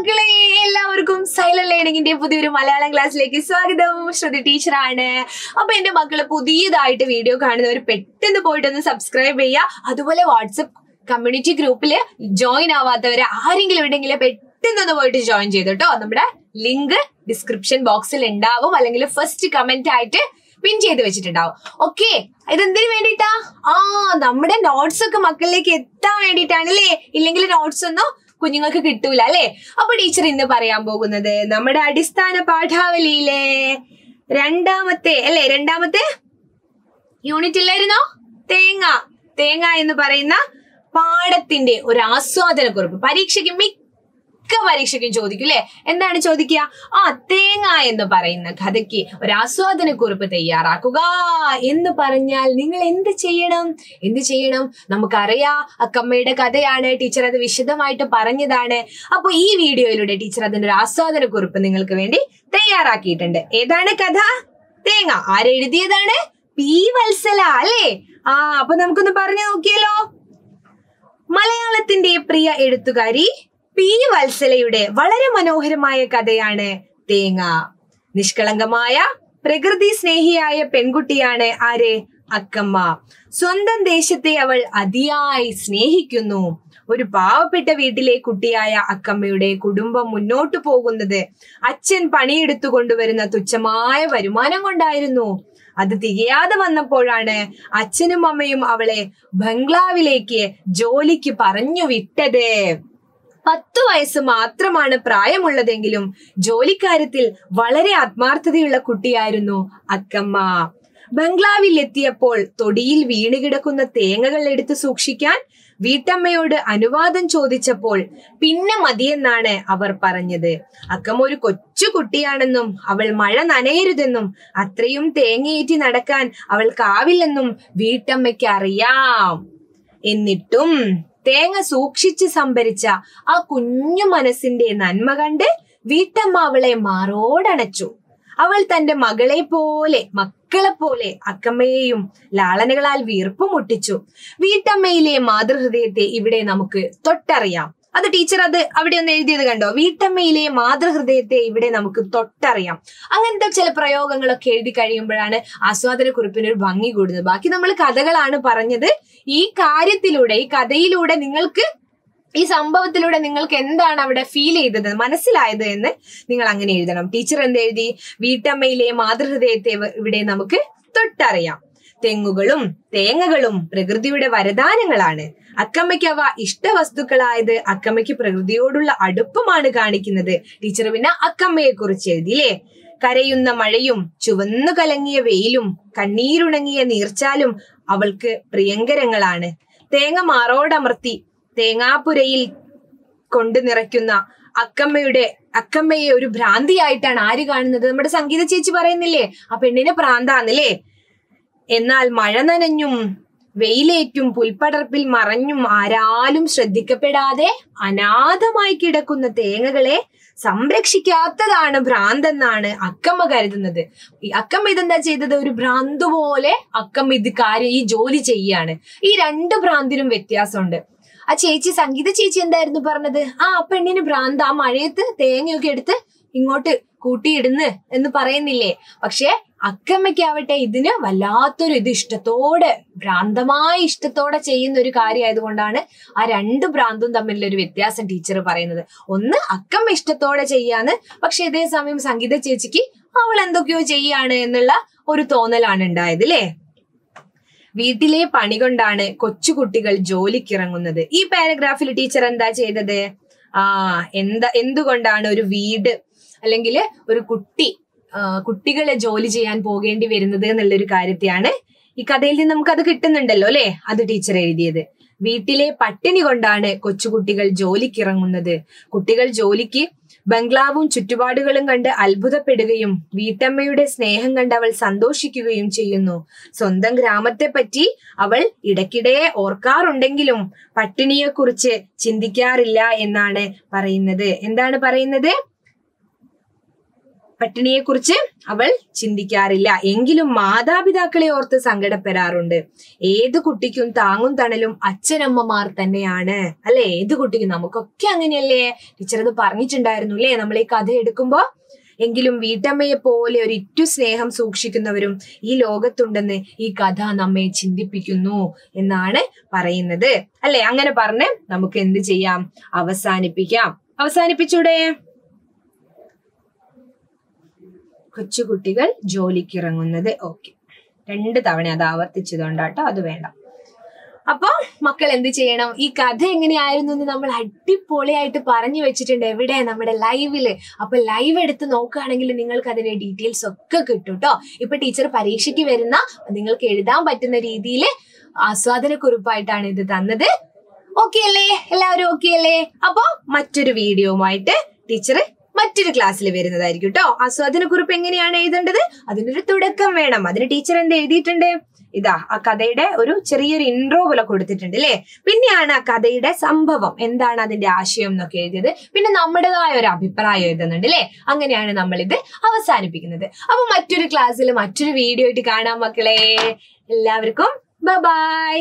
മക്കളെ എല്ലാവർക്കും സൈലം ലേണിംഗിന്റെ പുതിയൊരു മലയാളം ക്ലാസ്സിലേക്ക് സ്വാഗതം. ശ്രുതി ടീച്ചറാണ്. അപ്പൊ എന്റെ മക്കള് പുതിയതായിട്ട് വീഡിയോ കാണുന്നവർ പെട്ടെന്ന് പോയിട്ടൊന്ന് സബ്സ്ക്രൈബ് ചെയ്യുക. അതുപോലെ വാട്സപ്പ് കമ്മ്യൂണിറ്റി ഗ്രൂപ്പിൽ ജോയിൻ ആവാത്തവര് ആരെങ്കിലും ഉണ്ടെങ്കിൽ പെട്ടെന്ന് പോയിട്ട് ജോയിൻ ചെയ്തു കേട്ടോ. നമ്മുടെ ലിങ്ക് ഡിസ്ക്രിപ്ഷൻ ബോക്സിൽ ഉണ്ടാവും, അല്ലെങ്കിൽ ഫസ്റ്റ് കമന്റ് ആയിട്ട് പിൻ ചെയ്ത് വെച്ചിട്ടുണ്ടാവും. ഓക്കെ, ഇതെന്തിനു വേണ്ടിട്ടാ? നമ്മുടെ നോട്ട്സ് ഒക്കെ മക്കളിലേക്ക് എത്താൻ വേണ്ടിയിട്ടാണല്ലേ. ഇല്ലെങ്കിൽ നോട്ട്സ് ഒന്നും കുഞ്ഞുങ്ങൾക്ക് കിട്ടൂല അല്ലെ. അപ്പൊ ടീച്ചർ ഇന്ന് പറയാൻ പോകുന്നത് നമ്മുടെ അടിസ്ഥാന പാഠാവലിയിലെ രണ്ടാമത്തെ യൂണിറ്റ് ഇല്ലായിരുന്നോ? തേങ്ങ എന്ന് പറയുന്ന പാഠത്തിന്റെ ഒരു ആസ്വാദനക്കുറിപ്പ്. പരീക്ഷയ്ക്കും ചോദിക്കും അല്ലെ. എന്താണ് ചോദിക്കുക? തേങ്ങ എന്ന് പറയുന്ന കഥയ്ക്ക് ഒരു ആസ്വാദനക്കുറിപ്പ് തയ്യാറാക്കുക എന്ന് പറഞ്ഞാൽ നിങ്ങൾ എന്ത് ചെയ്യണം? നമുക്കറിയാം, അക്കമ്മയുടെ കഥയാണ്. ടീച്ചർ അത് വിശദമായിട്ട് പറഞ്ഞതാണ്. അപ്പൊ ഈ വീഡിയോയിലൂടെ ടീച്ചർ അതിന്റെ ഒരു ആസ്വാദനക്കുറിപ്പ് നിങ്ങൾക്ക് വേണ്ടി തയ്യാറാക്കിയിട്ടുണ്ട്. ഏതാണ് കഥ? തേങ്ങ. ആരെഴുതിയതാണ്? പി വത്സല അല്ലേ. അപ്പൊ നമുക്കൊന്ന് പറഞ്ഞു നോക്കിയല്ലോ. മലയാളത്തിന്റെ പ്രിയ എഴുത്തുകാരി പി വത്സലയുടെ വളരെ മനോഹരമായ കഥയാണ് തേങ്ങ. നിഷ്കളങ്കമായ പ്രകൃതി സ്നേഹിയായ പെൺകുട്ടിയാണ് ആര്? അക്കമ്മ. സ്വന്തം ദേശത്തെ അവൾ അതിയായി സ്നേഹിക്കുന്നു. ഒരു പാവപ്പെട്ട വീട്ടിലെ കുട്ടിയായ അക്കമ്മയുടെ കുടുംബം മുന്നോട്ടു പോകുന്നത് അച്ഛൻ പണിയെടുത്തു കൊണ്ടുവരുന്ന തുച്ഛമായ വരുമാനം കൊണ്ടായിരുന്നു. അത് തികയാതെ വന്നപ്പോഴാണ് അച്ഛനും അമ്മയും അവളെ ബംഗ്ലാവിലേക്ക് ജോലിക്ക് പറഞ്ഞു വിട്ടത്. 10 വയസ്സ് മാത്രമാണ് പ്രായമുള്ളതെങ്കിലും ജോലിക്കാര്യത്തിൽ വളരെ ആത്മാർത്ഥതയുള്ള കുട്ടിയായിരുന്നു അക്കമ്മ. ബംഗ്ലാവിൽ എത്തിയപ്പോൾ തൊടിയിൽ വീണുകിടക്കുന്ന തേങ്ങകൾ എടുത്ത് സൂക്ഷിക്കാൻ വീട്ടമ്മയോട് അനുവാദം ചോദിച്ചപ്പോൾ പിന്നെ മതിയെന്നാണ് അവർ പറഞ്ഞത്. അക്കമ്മ ഒരു കൊച്ചു കുട്ടിയാണെന്നും അവൾ മഴ നനയരുതെന്നും അത്രയും തേങ്ങയേറ്റി നടക്കാൻ അവൾക്കാവില്ലെന്നും വീട്ടമ്മയ്ക്ക് അറിയാം. എന്നിട്ടും തേങ്ങ സൂക്ഷിച്ച് സംഭരിച്ച ആ കുഞ്ഞു മനസ്സിന്റെ നന്മ കണ്ട് വീട്ടമ്മ അവളെ മാറോടണച്ചു. അവൾ തന്റെ മക്കളെ പോലെ അക്കമ്മയെയും ലാളനകളാൽ വീർപ്പ് മുട്ടിച്ചു. വീട്ടമ്മയിലെ മാതൃഹൃദയത്തെ ഇവിടെ നമുക്ക് തൊട്ടറിയാം. അത് ടീച്ചർ അവിടെ ഒന്ന് എഴുതിയത് കണ്ടോ? വീട്ടമ്മയിലെ മാതൃഹൃദയത്തെ ഇവിടെ നമുക്ക് തൊട്ടറിയാം. അങ്ങനത്തെ ചില പ്രയോഗങ്ങളൊക്കെ എഴുതി കഴിയുമ്പോഴാണ് ആസ്വാദനക്കുറിപ്പിന് ഒരു ഭംഗി കൂടുന്നത്. ബാക്കി നമ്മൾ കഥകളാണ് പറഞ്ഞത്. ഈ കഥയിലൂടെ നിങ്ങൾക്ക്, ഈ സംഭവത്തിലൂടെ നിങ്ങൾക്ക് എന്താണ് അവിടെ ഫീൽ ചെയ്തത്, മനസ്സിലായത് എന്ന് നിങ്ങൾ അങ്ങനെ എഴുതണം. ടീച്ചർ എന്തെഴുതി? വീട്ടമ്മയിലെ മാതൃഹൃദയത്തെ ഇവിടെ നമുക്ക് തൊട്ടറിയാം. തെങ്ങുകളും തേങ്ങകളും പ്രകൃതിയുടെ വരദാനങ്ങളാണ്. അക്കമ്മയ്ക്ക് അവ ഇഷ്ടവസ്തുക്കളായത് അക്കമ്മയ്ക്ക് പ്രകൃതിയോടുള്ള അടുപ്പമാണ് കാണിക്കുന്നത്. ടീച്ചർ പിന്നെ അക്കമ്മയെ കുറിച്ച് എഴുതിയില്ലേ. കരയുന്ന മഴയും ചുവന്നു കലങ്ങിയ വെയിലും കണ്ണീരുണങ്ങിയ നീർച്ചാലും അവൾക്ക് പ്രിയങ്കരങ്ങളാണ്. തേങ്ങ മാറോടമർത്തി തേങ്ങാപ്പുരയിൽ കൊണ്ടു നിറയ്ക്കുന്ന അക്കമ്മയെ ഒരു ഭ്രാന്തിയായിട്ടാണ് ആര് കാണുന്നത്? നമ്മുടെ സംഗീത ചേച്ചി പറയുന്നില്ലേ, ആ പെണ്ണിന് ഭ്രാന്താന്നില്ലേ. എന്നാൽ മഴ നനഞ്ഞും വെയിലേറ്റും പുൽപ്പടർപ്പിൽ മറഞ്ഞും ആരാലും ശ്രദ്ധിക്കപ്പെടാതെ അനാഥമായി കിടക്കുന്ന തേങ്ങകളെ സംരക്ഷിക്കാത്തതാണ് ഭ്രാന്തെന്നാണ് അക്കമ്മ കരുതുന്നത്. അക്കമ്മ ഇതെന്താ ചെയ്തത്? ഒരു ഭ്രാന്ത് പോലെ അക്കമ്മ ഈ ജോലി ചെയ്യാണ്. ഈ 2 ഭ്രാന്തിനും വ്യത്യാസമുണ്ട്. ആ ചേച്ചി, സംഗീത ചേച്ചി എന്തായിരുന്നു പറഞ്ഞത്? പെണ്ണിന് ഭ്രാന്ത്, ആ മഴയത്ത് തേങ്ങയൊക്കെ എടുത്ത് ഇങ്ങോട്ട് കൂട്ടിയിടുന്ന് എന്ന് പറയുന്നില്ലേ. പക്ഷെ അക്കമ്മയ്ക്കാവട്ടെ ഇതിന് വല്ലാത്തൊരു ഭ്രാന്തമായ ഇഷ്ടത്തോടെ ചെയ്യുന്ന ഒരു കാര്യമായതുകൊണ്ടാണ് ആ 2 ഭ്രാന്തും തമ്മിലുള്ള ഒരു വ്യത്യാസം ടീച്ചർ പറയുന്നത്. ഒന്ന് അക്കമ്മ ഇഷ്ടത്തോടെ ചെയ്യാന്ന്, പക്ഷെ ഇതേ സമയം സംഗീത ചേച്ചിക്ക് അവൾ എന്തൊക്കെയോ ചെയ്യാണ് എന്നുള്ള ഒരു തോന്നലാണ് ഉണ്ടായത് അല്ലേ. വീട്ടിലെ പണി കൊണ്ടാണ് കൊച്ചുകുട്ടികൾ ജോലിക്കിറങ്ങുന്നത്. ഈ പാരഗ്രാഫിൽ ടീച്ചർ എന്താ ചെയ്തത്? എന്തുകൊണ്ടാണ് ഒരു വീട് അല്ലെങ്കിൽ ഒരു കുട്ടികളെ ജോലി ചെയ്യാൻ പോകേണ്ടി വരുന്നത് എന്നുള്ളൊരു കാര്യത്തെയാണ് ഈ കഥയിൽ നിന്ന് നമുക്ക് അത് കിട്ടുന്നുണ്ടല്ലോ അല്ലെ. അത് ടീച്ചർ എഴുതിയത്. വീട്ടിലെ പട്ടിണി കൊണ്ടാണ് കൊച്ചുകുട്ടികൾ ജോലിക്കിറങ്ങുന്നത്. കുട്ടികൾ ജോലിക്ക് ബംഗ്ലാവും ചുറ്റുപാടുകളും കണ്ട് അത്ഭുതപ്പെടുകയും വീട്ടമ്മയുടെ സ്നേഹം കണ്ട് അവൾ സന്തോഷിക്കുകയും ചെയ്യുന്നു. സ്വന്തം ഗ്രാമത്തെ പറ്റി അവൾ ഇടയ്ക്കിടെ ഓർക്കാറുണ്ടെങ്കിലും പട്ടിണിയെക്കുറിച്ച് ചിന്തിക്കാറില്ല എന്നാണ് പറയുന്നത്. എന്താണ് പറയുന്നത്? പട്ടിണിയെക്കുറിച്ച് അവൾ ചിന്തിക്കാറില്ല. എങ്കിലും മാതാപിതാക്കളെ ഓർത്ത് സങ്കടപ്പെടാറുണ്ട്. ഏത് കുട്ടിക്കും താങ്ങും തണലും അച്ഛനമ്മമാർ തന്നെയാണ് അല്ലെ? ഏത് കുട്ടിക്കും, നമുക്കൊക്കെ അങ്ങനെയല്ലേ? ടീച്ചർ അത് പറഞ്ഞിട്ടുണ്ടായിരുന്നു അല്ലേ നമ്മൾ ഈ കഥ എടുക്കുമ്പോ? എങ്കിലും വീട്ടമ്മയെ പോലെ ഒരു ഇറ്റു സ്നേഹം സൂക്ഷിക്കുന്നവരും ഈ ലോകത്തുണ്ടെന്ന് ഈ കഥ നമ്മെ ചിന്തിപ്പിക്കുന്നു എന്നാണ് പറയുന്നത് അല്ലെ? അങ്ങനെ പറഞ്ഞ് നമുക്ക് എന്ത് ചെയ്യാം? അവസാനിപ്പിക്കാം. അവസാനിപ്പിച്ചൂടെ? കൊച്ചുകുട്ടികൾ ജോലിക്കിറങ്ങുന്നത്. ഓക്കെ, 2 തവണ അത് ആവർത്തിച്ചതുകൊണ്ടാട്ടോ, അത് വേണ്ട. അപ്പൊ മക്കൾ എന്ത് ചെയ്യണം? ഈ കഥ എങ്ങനെയായിരുന്നു എന്ന് നമ്മൾ അടിപൊളിയായിട്ട് പറഞ്ഞു വെച്ചിട്ടുണ്ട്. എവിടെ? നമ്മുടെ ലൈവില്. അപ്പൊ ലൈവ് എടുത്ത് നോക്കുകയാണെങ്കിൽ നിങ്ങൾക്ക് അതിന്റെ ഡീറ്റെയിൽസ് ഒക്കെ കിട്ടും കേട്ടോ. ഇപ്പൊ ടീച്ചർ പരീക്ഷയ്ക്ക് വരുന്ന നിങ്ങൾക്ക് എഴുതാൻ പറ്റുന്ന രീതിയിൽ ആസ്വാദനക്കുറിപ്പായിട്ടാണ് ഇത് തന്നത്. ഓക്കെ അല്ലേ? എല്ലാവരും ഓക്കെ അല്ലേ? അപ്പൊ മറ്റൊരു വീഡിയോയുമായിട്ട് ടീച്ചർ മറ്റൊരു ക്ലാസ്സിൽ വരുന്നതായിരിക്കും കേട്ടോ. ആസ്വാദനക്കുറിപ്പ് എങ്ങനെയാണ് എഴുതേണ്ടത്? അതിനൊരു തുടക്കം വേണം. അതിന് ടീച്ചർ എന്ത് എഴുതിയിട്ടുണ്ട്? ഇതാ ആ കഥയുടെ ഒരു ചെറിയൊരു ഇൻട്രോ പോലെ കൊടുത്തിട്ടുണ്ട് അല്ലേ? പിന്നെയാണ് ആ കഥയുടെ സംഭവം എന്താണ്, അതിന്റെ ആശയം എന്നൊക്കെ എഴുതിയത്. പിന്നെ നമ്മുടേതായ ഒരു അഭിപ്രായം എഴുതുന്നുണ്ട് അല്ലേ? അങ്ങനെയാണ് നമ്മൾ ഇത് അവസാനിപ്പിക്കുന്നത്. അപ്പൊ മറ്റൊരു ക്ലാസ്സിൽ മറ്റൊരു വീഡിയോ ആയിട്ട് കാണാം മക്കളെ. എല്ലാവർക്കും ബൈ ബൈ.